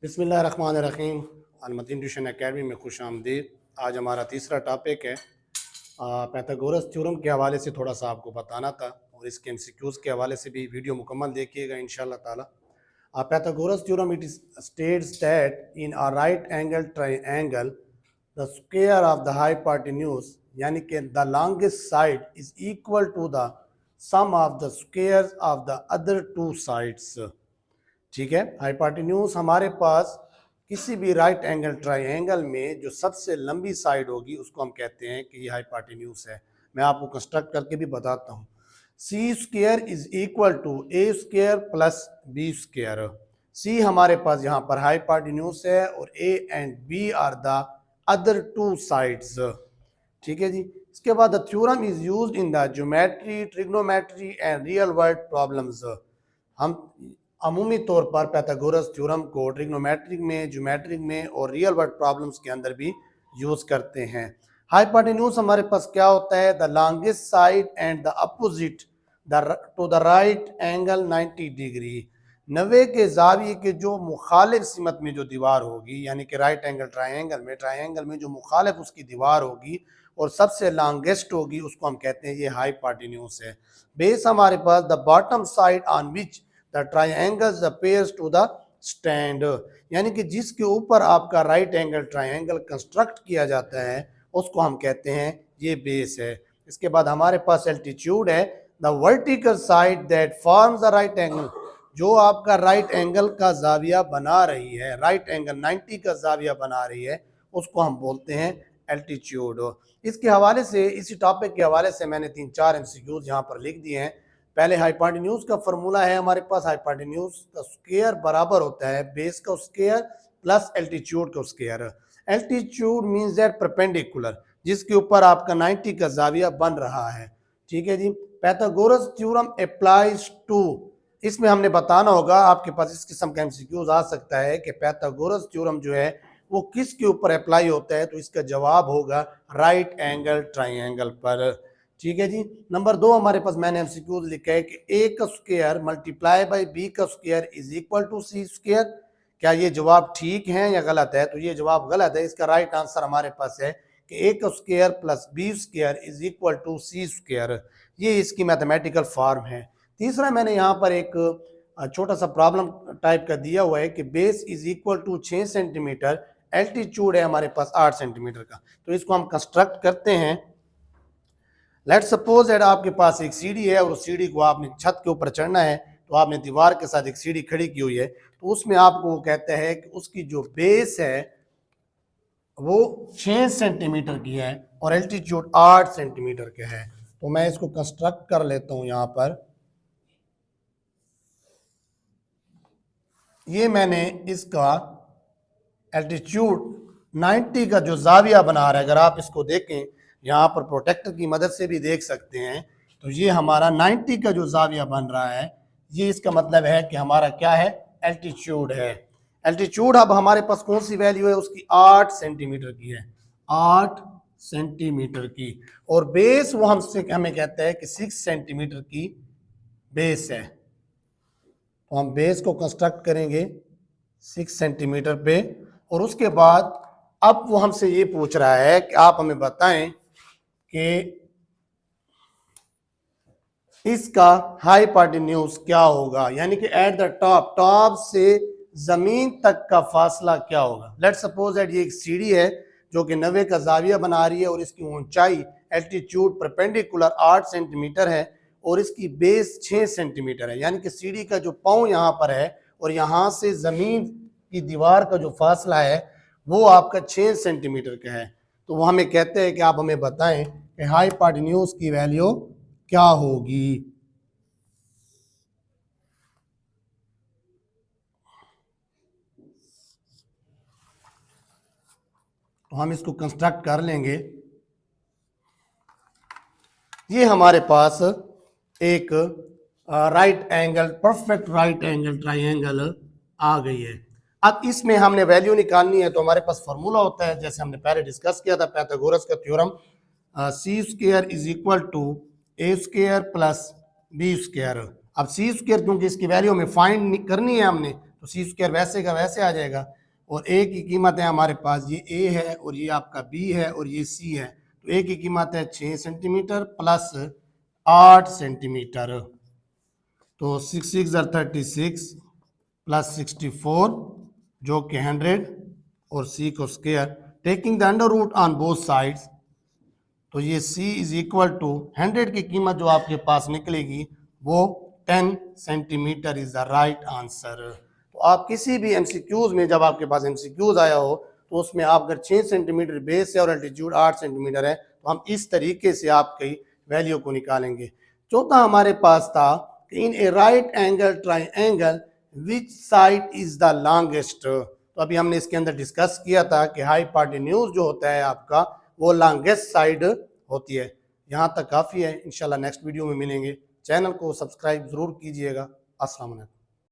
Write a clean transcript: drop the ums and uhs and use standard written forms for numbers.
बिस्मिल्लाहिर्रहमानिर्रहीम। अलमदीन tuition academy में खुश आमदीद। आज हमारा तीसरा टॉपिक है पैथागोरस थ्योरम के हवाले से थोड़ा सा आपको बताना था और इसके एमसीक्यूज़ के हवाले से भी वीडियो मुकम्मल देखिएगा इंशाअल्लाह ताला। Pythagoras theorem it is states that in a right angle triangle the square of the hypotenuse यानी कि the longest side is equal to the sum of the squares of the other two sides. ठीक है, hypotenuse हमारे पास किसी भी right angle triangle में जो सबसे लंबी साइड होगी उसको हम कहते हैं कि ये हाइपोटेन्यूज है। मैं आपको कंस्ट्रक्ट करके भी बताता हूँ। C square is equal to A square plus B square. C हमारे पास यहाँ पर हाइपोटेन्यूज है और A and B are the other two sides. ठीक है जी। इसके बाद the theorem is used in the geometry, trigonometry and real world problems. हम अमूमी तौर पर पैथागोरस थ्योरम को ट्रिग्नोमेट्रिक में, ज्योमेट्रिक में और रियल वर्ल्ड प्रॉब्लम्स के अंदर भी यूज करते हैं। हाइपोटेन्यूज हमारे पास क्या होता है? The longest side and the opposite to the right angle 90 degree. 90 के जाविये के जो मुखालिफ सिमत में जो दीवार होगी, यानी कि राइट एंगल ट्रायंगल में जो मुखालिफ उसकी दीवार होगी और सबसे लॉन्गेस्ट होगी, उसको हम कहते हैं ये हाइपोटेन्यूज है। बेस हमारे पास the bottom side on which the triangles appears to the stand, यानी कि जिसके ऊपर आपका राइट एंगल ट्रायंगल कंस्ट्रक्ट किया जाता है उसको हम कहते हैं ये बेस है। इसके बाद हमारे पास एल्टीट्यूड है, the vertical side that forms the right angle, जो आपका राइट एंगल का जाविया बना रही है, राइट एंगल 90 का जाविया बना रही है, उसको हम बोलते हैं एल्टीट्यूड। इसके हवाले से, इसी टॉपिक के हवाले से मैंने 3-4 एमसीक्यूज यहाँ पर लिख दिए हैं। पहले हाइपोटेन्यूज का फॉर्मूला है हमारे पास, हाइपोटेन्यूज का स्क्वायर बराबर होता है बेस का स्क्वायर प्लस एल्टीट्यूड का square. Altitude means that perpendicular, जिसके ऊपर आपका 90 का जाविया बन रहा है। ठीक है जी। पैथागोरस थ्योरम अप्लाइज टू, इसमें हमने बताना होगा, आपके पास इस किस्म का एमसीक्यूज आ सकता है कि पैथागोरस थ्योरम जो है वो किसके ऊपर अप्लाई होता है, तो इसका जवाब होगा राइट एंगल ट्रायंगल पर। ठीक है जी। नंबर 2 हमारे पास मैंने एमसीक्यूज लिखा है कि ए का स्क्वायर मल्टीप्लाई बाय बी का square is equal to C square. क्या ये जवाब ठीक है या गलत है? तो ये जवाब गलत है। इसका राइट आंसर हमारे पास है कि ए का square plus B square is equal to C square. ये इसकी मैथमेटिकल फॉर्म है। तीसरा मैंने यहाँ पर एक छोटा सा प्रॉब्लम टाइप का दिया हुआ है कि base is equal to 6 centimetre, altitude है हमारे पास 8 सेंटीमीटर का। तो इसको हम कंस्ट्रक्ट करते हैं। लेट्स सपोज दैट आपके पास एक सीढ़ी है और उस सीढ़ी को आपने छत के ऊपर चढ़ना है, तो आपने दीवार के साथ एक सीढ़ी खड़ी की हुई है, तो उसमें आपको वो कहता है कि उसकी जो बेस है वो 6 सेंटीमीटर की है और एल्टीट्यूड 8 सेंटीमीटर के है। तो मैं इसको कंस्ट्रक्ट कर लेता हूं। यहां पर ये मैंने इसका एल्टीट्यूड 90 का जो जाविया बना रहा है, अगर आप इसको देखें यहाँ पर प्रोटेक्टर की मदद से भी देख सकते हैं, तो ये हमारा 90 का जो जाविया बन रहा है, ये इसका मतलब है कि हमारा क्या है? एल्टीट्यूड है। एल्टीट्यूड अब हमारे पास कौन सी वैल्यू है उसकी? 8 सेंटीमीटर की है, 8 सेंटीमीटर की। और बेस वो हमसे हमें कहता है कि 6 सेंटीमीटर की बेस है। तो हम बेस को कंस्ट्रक्ट करेंगे 6 सेंटीमीटर पे, और उसके बाद अब वो हमसे ये पूछ रहा है कि आप हमें बताएं कि इसका हाइपोटेन्यूज क्या होगा, यानी कि एट द टॉप, टॉप से जमीन तक का फासला क्या होगा। लेट्स सपोज दैट ये एक सीढ़ी है जो कि 90 का जाविया बना रही है और इसकी ऊंचाई एल्टीट्यूड परपेंडिकुलर 8 सेंटीमीटर है और इसकी बेस 6 सेंटीमीटर है, यानी कि सीढ़ी का जो पांव यहाँ पर है और यहाँ से जमीन की दीवार का जो फासला है वो आपका 6 सेंटीमीटर का है। तो वो हमें कहते हैं कि आप हमें बताएं कि हाइपोटेन्यूज की वैल्यू क्या होगी। तो हम इसको कंस्ट्रक्ट कर लेंगे। ये हमारे पास एक right angle, perfect right angle triangle आ गई है। अब इसमें हमने वैल्यू निकालनी है, तो हमारे पास फॉर्मूला होता है, जैसे हमने पहले डिस्कस किया था पैथागोरस का theorem, C square is equal to A square plus B square. अब सी स्क्वायर क्योंकि इसकी वैल्यू हमें फाइंड करनी है हमने, तो सी स्क्वायर वैसे का वैसे आ जाएगा। और ए की कीमत है हमारे पास, ये ए है और ये आपका बी है और ये सी है। तो ए की कीमत है 6 सेंटीमीटर प्लस 8 सेंटीमीटर, तो 6 6 36 प्लस 64 जो कि 100 और सी को square, taking the under root on both sides. तो ये c इज इक्वल टू 100 की कीमत जो आपके पास निकलेगी वो 10 centimetre is the right answer. तो आप किसी भी एमसीक्यूज में, जब आपके पास एमसीक्यूज आया हो तो उसमें आप अगर 6 सेंटीमीटर बेस है और एल्टीट्यूड 8 सेंटीमीटर है तो हम इस तरीके से आपकी वैल्यू को निकालेंगे। चौथा हमारे पास था in a right angle triangle which side is the longest. तो अभी हमने इसके अंदर डिस्कस किया था कि हाइपोटेन्यूज जो होता है आपका वो लॉन्गेस्ट साइड होती है। यहाँ तक काफ़ी है, इंशाल्लाह नेक्स्ट वीडियो में मिलेंगे। चैनल को सब्सक्राइब ज़रूर कीजिएगा। अस्सलाम वालेकुम।